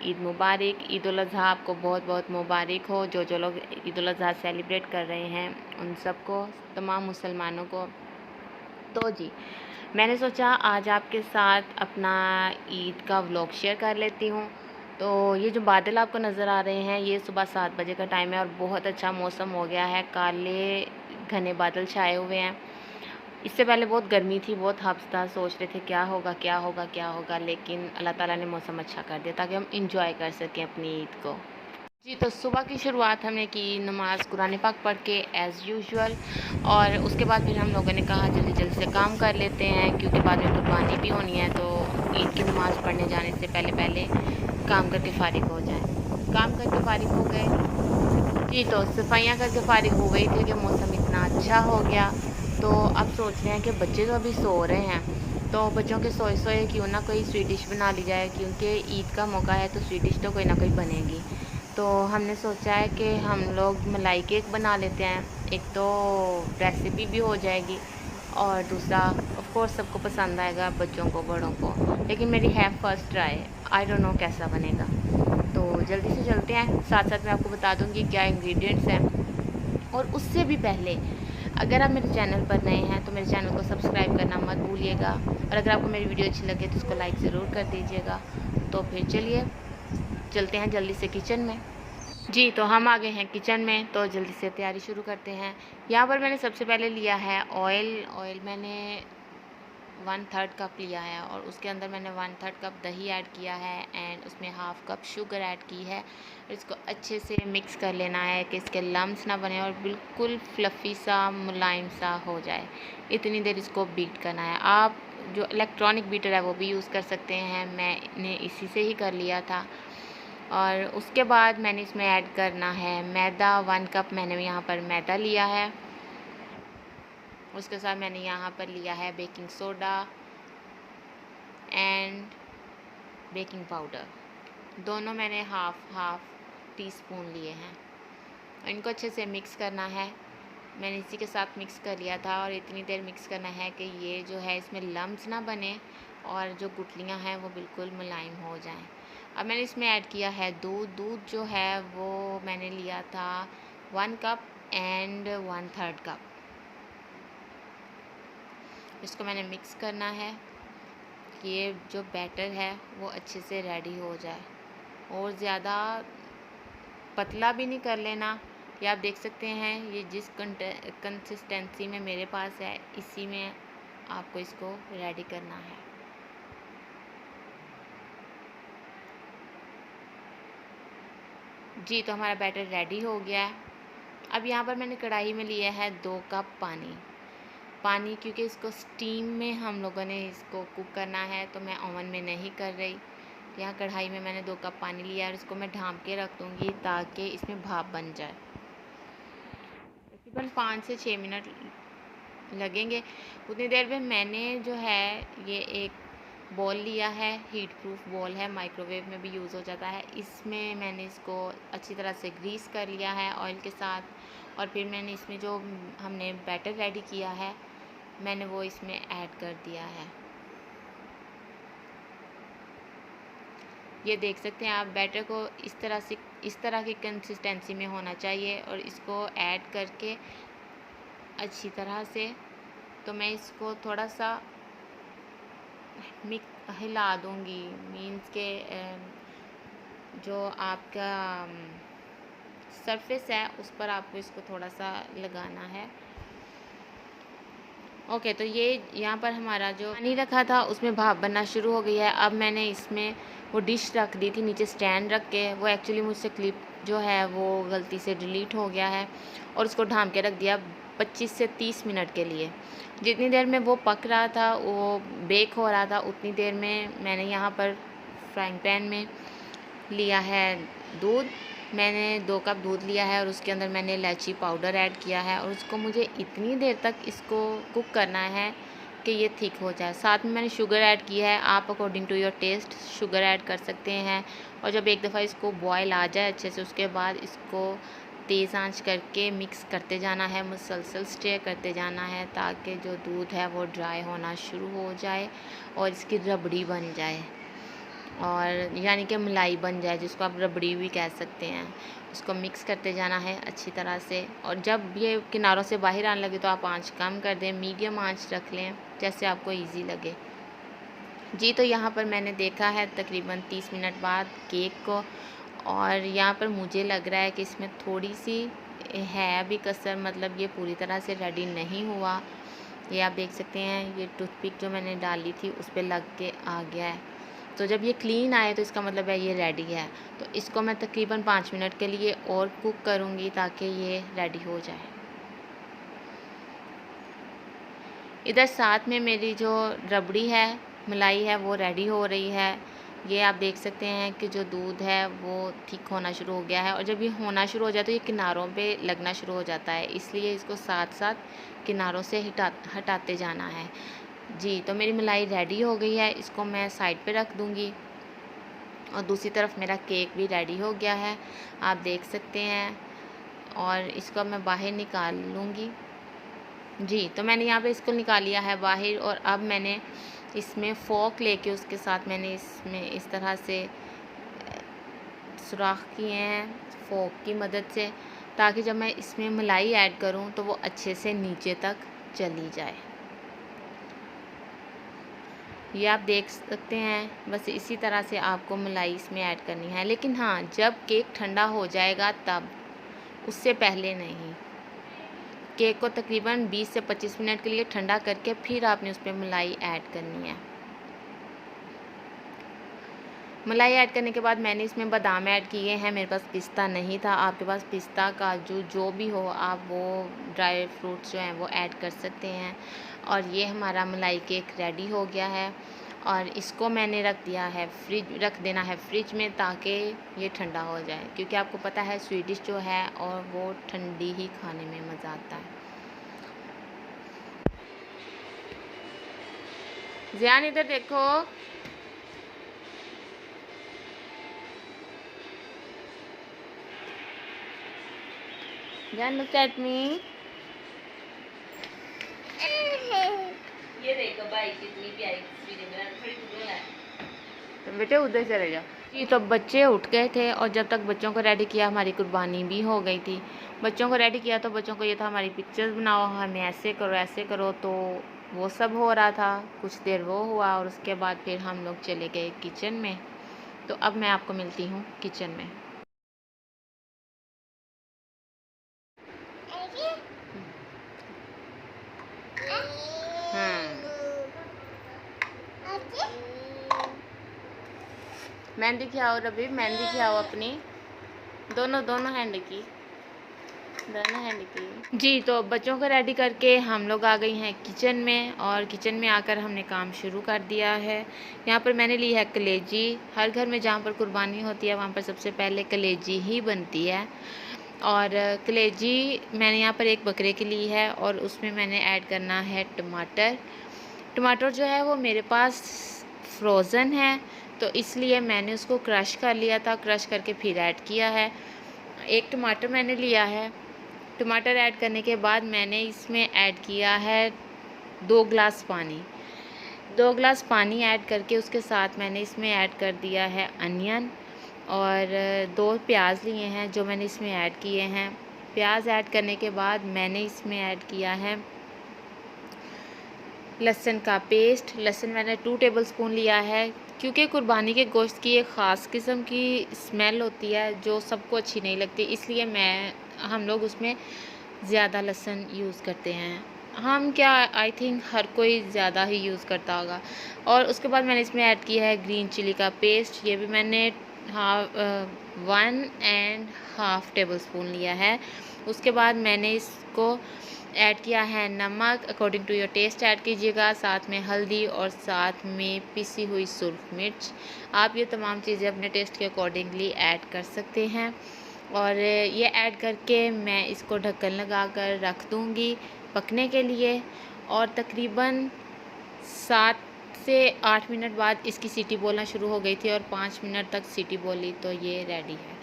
ईद मुबारक। ईद उल अज़हा आपको बहुत बहुत मुबारक हो। जो जो लोग ईद उल अज़हा सेलिब्रेट कर रहे हैं उन सबको, तमाम मुसलमानों को। तो जी, मैंने सोचा आज आपके साथ अपना ईद का व्लॉग शेयर कर लेती हूँ। तो ये जो बादल आपको नज़र आ रहे हैं, ये सुबह 7 बजे का टाइम है और बहुत अच्छा मौसम हो गया है। काले घने बादल छाए हुए हैं। इससे पहले बहुत गर्मी थी, बहुत हब्स था, सोच रहे थे क्या होगा क्या होगा क्या होगा, लेकिन अल्लाह ताला ने मौसम अच्छा कर दिया ताकि हम इंजॉय कर सकें अपनी ईद को। जी, तो सुबह की शुरुआत हमने की नमाज़ कुरान पाक पढ़ के एज़ यूजुअल, और उसके बाद फिर हम लोगों ने कहा जल्दी जल्दी से काम कर लेते हैं क्योंकि बाद में कुर्बानी भी होनी है। तो ईद की नमाज़ पढ़ने जाने से पहले पहले काम करके फ़ारिग हो जाएँ। काम करके फ़ारिग हो गए जी, तो सफाइयाँ करके फ़ारिग हो गई थी कि मौसम इतना अच्छा हो गया। तो अब सोच रहे हैं कि बच्चे तो अभी सो रहे हैं, तो बच्चों के सोए सोए क्यों ना कोई स्वीट डिश बना ली जाए, क्योंकि ईद का मौका है तो स्वीट डिश तो कोई ना कोई बनेगी। तो हमने सोचा है कि हम लोग मलाई केक बना लेते हैं। एक तो रेसिपी भी हो जाएगी और दूसरा ऑफ कोर्स सबको पसंद आएगा, बच्चों को बड़ों को। लेकिन मेरी है first try, I don't know कैसा बनेगा। तो जल्दी से चलते हैं, साथ साथ मैं आपको बता दूंगी क्या इंग्रेडिएंट्स हैं। और उससे भी पहले अगर आप मेरे चैनल पर नए हैं तो मेरे चैनल को सब्सक्राइब करना मत भूलिएगा, और अगर आपको मेरी वीडियो अच्छी लगे तो उसको लाइक ज़रूर कर दीजिएगा। तो फिर चलिए चलते हैं जल्दी से किचन में। जी, तो हम आ गए हैं किचन में, तो जल्दी से तैयारी शुरू करते हैं। यहाँ पर मैंने सबसे पहले लिया है ऑयल मैंने 1/3 कप लिया है, और उसके अंदर मैंने 1/3 कप दही ऐड किया है एंड उसमें हाफ़ कप शुगर ऐड की है। इसको अच्छे से मिक्स कर लेना है कि इसके लम्स ना बने और बिल्कुल फ्लफ़ी सा मुलायम सा हो जाए। इतनी देर इसको बीट करना है। आप जो इलेक्ट्रॉनिक बीटर है वो भी यूज़ कर सकते हैं, मैंने इसी से ही कर लिया था। और उसके बाद मैंने इसमें ऐड करना है मैदा। 1 कप मैंने यहाँ पर मैदा लिया है। उसके साथ मैंने यहाँ पर लिया है baking soda and baking powder. दोनों मैंने हाफ़ टी स्पून लिए हैं। इनको अच्छे से मिक्स करना है। मैंने इसी के साथ मिक्स कर लिया था, और इतनी देर मिक्स करना है कि ये जो है इसमें लम्स ना बने और जो गुठलियाँ हैं वो बिल्कुल मुलायम हो जाएं। अब मैंने इसमें ऐड किया है दूध जो है वो मैंने लिया था 1 कप एंड 1/3 कप। इसको मैंने मिक्स करना है कि ये जो बैटर है वो अच्छे से रेडी हो जाए, और ज़्यादा पतला भी नहीं कर लेना। ये आप देख सकते हैं, ये जिस कंसिस्टेंसी में मेरे पास है इसी में आपको इसको रेडी करना है। जी, तो हमारा बैटर रेडी हो गया है। अब यहाँ पर मैंने कढ़ाई में लिया है 2 कप पानी, क्योंकि इसको स्टीम में हम लोगों ने इसको कुक करना है, तो मैं ओवन में नहीं कर रही। यहाँ कढ़ाई में मैंने 2 कप पानी लिया है और इसको मैं ढाँप के रख दूँगी ताकि इसमें भाप बन जाए। तकरीबन 5 से 6 मिनट लगेंगे। उतनी देर में मैंने जो है ये एक बॉल लिया है, हीट प्रूफ बॉल है, माइक्रोवेव में भी यूज़ हो जाता है। इसमें मैंने इसको अच्छी तरह से ग्रीस कर लिया है ऑयल के साथ, और फिर मैंने इसमें जो हमने बैटर रेडी किया है मैंने वो इसमें ऐड कर दिया है। ये देख सकते हैं आप, बैटर को इस तरह की कंसिस्टेंसी में होना चाहिए, और इसको ऐड करके अच्छी तरह से, तो मैं इसको थोड़ा सा हिला दूँगी। मीन्स के जो आपका सरफेस है उस पर आपको इसको थोड़ा सा लगाना है। ओके, तो ये यहाँ पर हमारा जो पानी रखा था उसमें भाप बनना शुरू हो गई है। अब मैंने इसमें वो डिश रख दी थी नीचे स्टैंड रख के, वो एक्चुअली मुझसे क्लिप जो है वो गलती से डिलीट हो गया है, और उसको ढाँप के रख दिया 25 से 30 मिनट के लिए। जितनी देर में वो पक रहा था, वो बेक हो रहा था, उतनी देर में मैंने यहाँ पर फ्राइंग पैन में लिया है दूध। मैंने 2 कप दूध लिया है और उसके अंदर मैंने इलायची पाउडर ऐड किया है, और उसको मुझे इतनी देर तक इसको कुक करना है कि ये थिक हो जाए। साथ में मैंने शुगर ऐड की है, आप according to your taste sugar add कर सकते हैं। और जब एक दफ़ा इसको बॉयल आ जाए अच्छे से, उसके बाद इसको तेज़ आंच करके मिक्स करते जाना है, मुसलसल स्टे करते जाना है ताकि जो दूध है वो ड्राई होना शुरू हो जाए और इसकी रबड़ी बन जाए। और यानी कि मलाई बन जाए, जिसको आप रबड़ी भी कह सकते हैं। उसको मिक्स करते जाना है अच्छी तरह से, और जब ये किनारों से बाहर आने लगे तो आप आंच कम कर दें, मीडियम आंच रख लें, जैसे आपको इजी लगे जी। तो यहाँ पर मैंने देखा है तकरीबन 30 मिनट बाद केक को, और यहाँ पर मुझे लग रहा है कि इसमें थोड़ी सी है अभी कसर, मतलब ये पूरी तरह से रेडी नहीं हुआ। ये आप देख सकते हैं, ये टूथपिक जो मैंने डाली थी उस पर लग के आ गया है। तो जब ये क्लीन आए तो इसका मतलब है ये रेडी है। तो इसको मैं तकरीबन 5 मिनट के लिए और कुक करूँगी ताकि ये रेडी हो जाए। इधर साथ में मेरी जो रबड़ी है, मलाई है, वो रेडी हो रही है। ये आप देख सकते हैं कि जो दूध है वो थिक होना शुरू हो गया है, और जब ये होना शुरू हो जाए तो ये किनारों पे लगना शुरू हो जाता है, इसलिए इसको साथ साथ किनारों से हटाते जाना है जी। तो मेरी मलाई रेडी हो गई है, इसको मैं साइड पे रख दूँगी, और दूसरी तरफ मेरा केक भी रेडी हो गया है, आप देख सकते हैं। और इसको मैं बाहर निकाल लूँगी जी। तो मैंने यहाँ पे इसको निकाल लिया है बाहर, और अब मैंने इसमें फ़ोर्क लेके उसके साथ मैंने इसमें इस तरह से सुराख किए हैं फ़ोर्क की मदद से, ताकि जब मैं इसमें मलाई ऐड करूँ तो वो अच्छे से नीचे तक चली जाए। ये आप देख सकते हैं, बस इसी तरह से आपको मलाई इसमें ऐड करनी है। लेकिन हाँ, जब केक ठंडा हो जाएगा तब, उससे पहले नहीं। केक को तकरीबन 20 से 25 मिनट के लिए ठंडा करके फिर आपने उस पर मलाई ऐड करनी है। मलाई ऐड करने के बाद मैंने इसमें बादाम ऐड किए हैं। मेरे पास पिस्ता नहीं था, आपके पास पिस्ता, काजू जो भी हो आप वो ड्राई फ्रूट्स जो हैं वो ऐड कर सकते हैं। और ये हमारा मलाई केक रेडी हो गया है, और इसको मैंने रख देना है फ्रिज में, ताकि ये ठंडा हो जाए, क्योंकि आपको पता है स्वीट डिश जो है और वो ठंडी ही खाने में मज़ा आता है। ज़ियान इधर देखो, ज़ियान लुक एट मी। ये देखो भाई कितनी प्यारी तस्वीरें बना, थोड़ी दूर है तो बेटे उधर चले जाओ जी। तो बच्चे उठ गए थे, और जब तक बच्चों को रेडी किया हमारी कुर्बानी भी हो गई थी। बच्चों को रेडी किया तो बच्चों को ये था हमारी पिक्चर्स बनाओ, हमें ऐसे करो, तो वो सब हो रहा था। कुछ देर वो हुआ, और उसके बाद फिर हम लोग चले गए किचन में। तो अब मैं आपको मिलती हूँ किचन में। मेहंदी खिलाओ रबी, मेहंदी खिलाओ अपनी, दोनों हैंड की जी। तो बच्चों को रेडी करके हम लोग आ गई हैं किचन में, और किचन में आकर हमने काम शुरू कर दिया है। यहाँ पर मैंने ली है कलेजी। हर घर में जहाँ पर कुर्बानी होती है वहाँ पर सबसे पहले कलेजी ही बनती है, और कलेजी मैंने यहाँ पर एक बकरे की ली है, और उसमें मैंने ऐड करना है टमाटर जो है वो मेरे पास फ्रोज़न है, तो इसलिए मैंने उसको क्रश कर लिया था, क्रश करके फिर ऐड किया है। एक टमाटर मैंने लिया है। टमाटर ऐड करने के बाद मैंने इसमें ऐड किया है 2 गिलास पानी। 2 गिलास पानी ऐड करके उसके साथ मैंने इसमें ऐड कर दिया है अनियन, और 2 प्याज लिए हैं जो मैंने इसमें ऐड किए हैं। प्याज ऐड करने के बाद मैंने इसमें ऐड किया है लहसुन का पेस्ट। लहसुन मैंने 2 टेबलस्पून लिया है, क्योंकि कुर्बानी के गोश्त की एक ख़ास किस्म की स्मेल होती है जो सबको अच्छी नहीं लगती, इसलिए हम लोग उसमें ज़्यादा लहसुन यूज़ करते हैं। हम क्या, आई थिंक हर कोई ज़्यादा ही यूज़ करता होगा। और उसके बाद मैंने इसमें ऐड किया है ग्रीन चिली का पेस्ट। ये भी मैंने 1.5 टेबलस्पून लिया है। उसके बाद मैंने इसको ऐड किया है नमक, according to your taste add कीजिएगा, साथ में हल्दी और साथ में पिसी हुई सुर्ख मिर्च। आप ये तमाम चीज़ें अपने टेस्ट के अकॉर्डिंगली ऐड कर सकते हैं। और ये ऐड करके मैं इसको ढक्कन लगा कर रख दूँगी पकने के लिए, और तकरीबन 7 से 8 मिनट बाद इसकी सीटी बोलना शुरू हो गई थी, और 5 मिनट तक सीटी बोली तो ये रेडी है।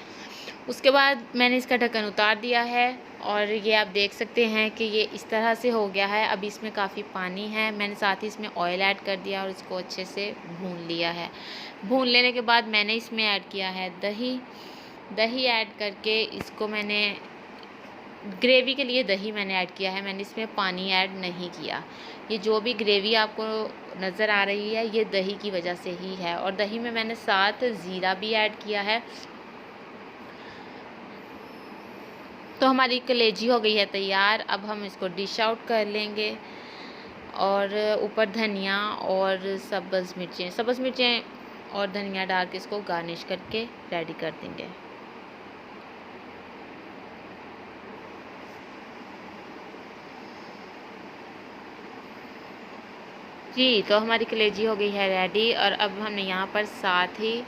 उसके बाद मैंने इसका ढक्कन उतार दिया है और ये आप देख सकते हैं कि ये इस तरह से हो गया है। अभी इसमें काफ़ी पानी है। मैंने साथ ही इसमें ऑयल ऐड कर दिया और इसको अच्छे से भून लिया है। भून लेने के बाद मैंने इसमें ऐड किया है दही। दही ऐड करके इसको मैंने ग्रेवी के लिए दही मैंने ऐड किया है, मैंने इसमें पानी ऐड नहीं किया। ये जो भी ग्रेवी आपको नज़र आ रही है ये दही की वजह से ही है। और दही में मैंने साथ ज़ीरा भी ऐड किया है। तो हमारी कलेजी हो गई है तैयार। अब हम इसको डिश आउट कर लेंगे और ऊपर धनिया और सब्ज़ मिर्चें और धनिया डाल के इसको गार्निश करके रेडी कर देंगे। जी, तो हमारी कलेजी हो गई है रेडी और अब हमने यहाँ पर साथ ही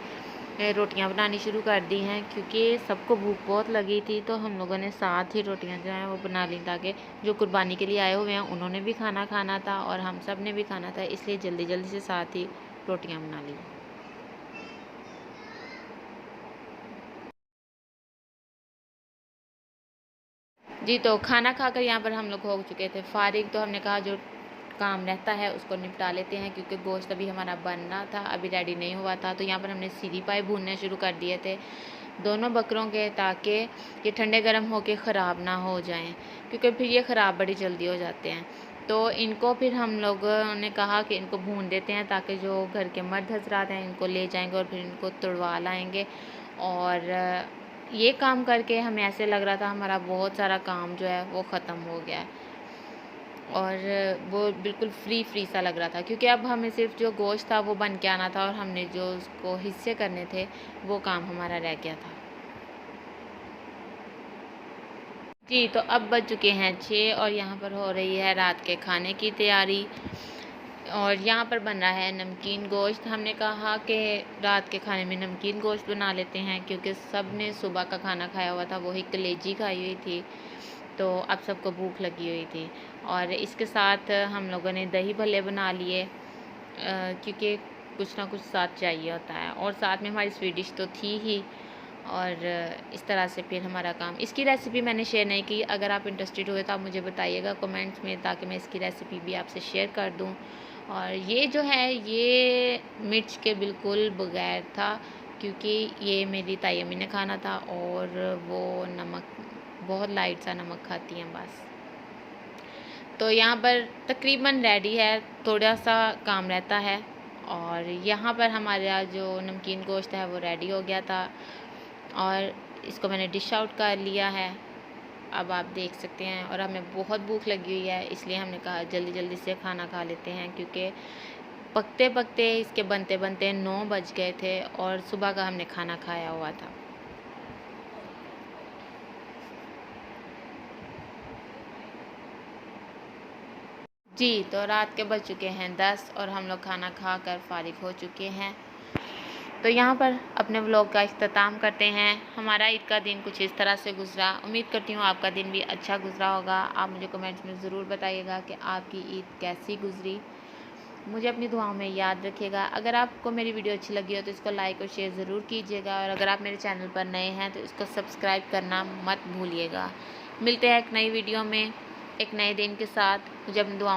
रोटियां बनानी शुरू कर दी हैं, क्योंकि सबको भूख बहुत लगी थी। तो हम लोगों ने साथ ही रोटियां जो हैं वो बना ली, ताकि जो कुर्बानी के लिए आए हुए हैं उन्होंने भी खाना खाना था और हम सब ने भी खाना था, इसलिए जल्दी जल्दी से साथ ही रोटियां बना ली। जी, तो खाना खाकर यहाँ पर हम लोग हो चुके थे फारिग। तो हमने कहा जो काम रहता है उसको निपटा लेते हैं, क्योंकि गोश्त अभी हमारा बनना था, अभी रेडी नहीं हुआ था। तो यहाँ पर हमने सीरी पाए भूनने शुरू कर दिए थे दोनों बकरों के, ताकि ये ठंडे गर्म होके ख़राब ना हो जाएं, क्योंकि फिर ये ख़राब बड़ी जल्दी हो जाते हैं। तो इनको फिर हम लोगों ने कहा कि इनको भून देते हैं, ताकि जो घर के मर्द हजरात हैं इनको ले जाएंगे और फिर इनको तुड़वा लाएंगे। और ये काम करके हमें ऐसे लग रहा था हमारा बहुत सारा काम जो है वो ख़त्म हो गया है और वो बिल्कुल फ्री सा लग रहा था, क्योंकि अब हमें सिर्फ जो गोश्त था वो बन के आना था और हमने जो उसको हिस्से करने थे वो काम हमारा रह गया था। जी, तो अब बज चुके हैं 6 और यहाँ पर हो रही है रात के खाने की तैयारी। और यहाँ पर बन रहा है नमकीन गोश्त। हमने कहा कि रात के खाने में नमकीन गोश्त बना लेते हैं, क्योंकि सब ने सुबह का खाना खाया हुआ था, वही कलेजी खाई हुई थी, तो अब सबको भूख लगी हुई थी। और इसके साथ हम लोगों ने दही भल्ले बना लिए, क्योंकि कुछ ना कुछ साथ चाहिए होता है। और साथ में हमारी स्वीट डिश तो थी ही। और इस तरह से फिर हमारा काम, इसकी रेसिपी मैंने शेयर नहीं की। अगर आप इंटरेस्टेड हुए तो आप मुझे बताइएगा कमेंट्स में, ताकि मैं इसकी रेसिपी भी आपसे शेयर कर दूं। और ये जो है ये मिर्च के बिल्कुल बगैर था, क्योंकि ये मेरी ताई अम्मी ने खाना था और वो नमक बहुत लाइट सा नमक खाती हैं बस। तो यहाँ पर तकरीबन रेडी है, थोड़ा सा काम रहता है। और यहाँ पर हमारा जो नमकीन गोश्त है वो रेडी हो गया था और इसको मैंने डिश आउट कर लिया है, अब आप देख सकते हैं। और हमें बहुत भूख लगी हुई है, इसलिए हमने कहा जल्दी जल्दी से खाना खा लेते हैं, क्योंकि पकते पकते इसके बनते बनते 9 बज गए थे और सुबह का हमने खाना खाया हुआ था। जी, तो रात के बज चुके हैं 10 और हम लोग खाना खा कर फारिग हो चुके हैं। तो यहाँ पर अपने व्लॉग का इख्तिताम करते हैं। हमारा ईद का दिन कुछ इस तरह से गुजरा। उम्मीद करती हूँ आपका दिन भी अच्छा गुजरा होगा। आप मुझे कमेंट्स में ज़रूर बताइएगा कि आपकी ईद कैसी गुजरी। मुझे अपनी दुआओं में याद रखिएगा। अगर आपको मेरी वीडियो अच्छी लगी हो तो इसको लाइक और शेयर ज़रूर कीजिएगा, और अगर आप मेरे चैनल पर नए हैं तो इसको सब्सक्राइब करना मत भूलिएगा। मिलते हैं एक नई वीडियो में एक नए दिन के साथ। मुझे अपनी दुआओं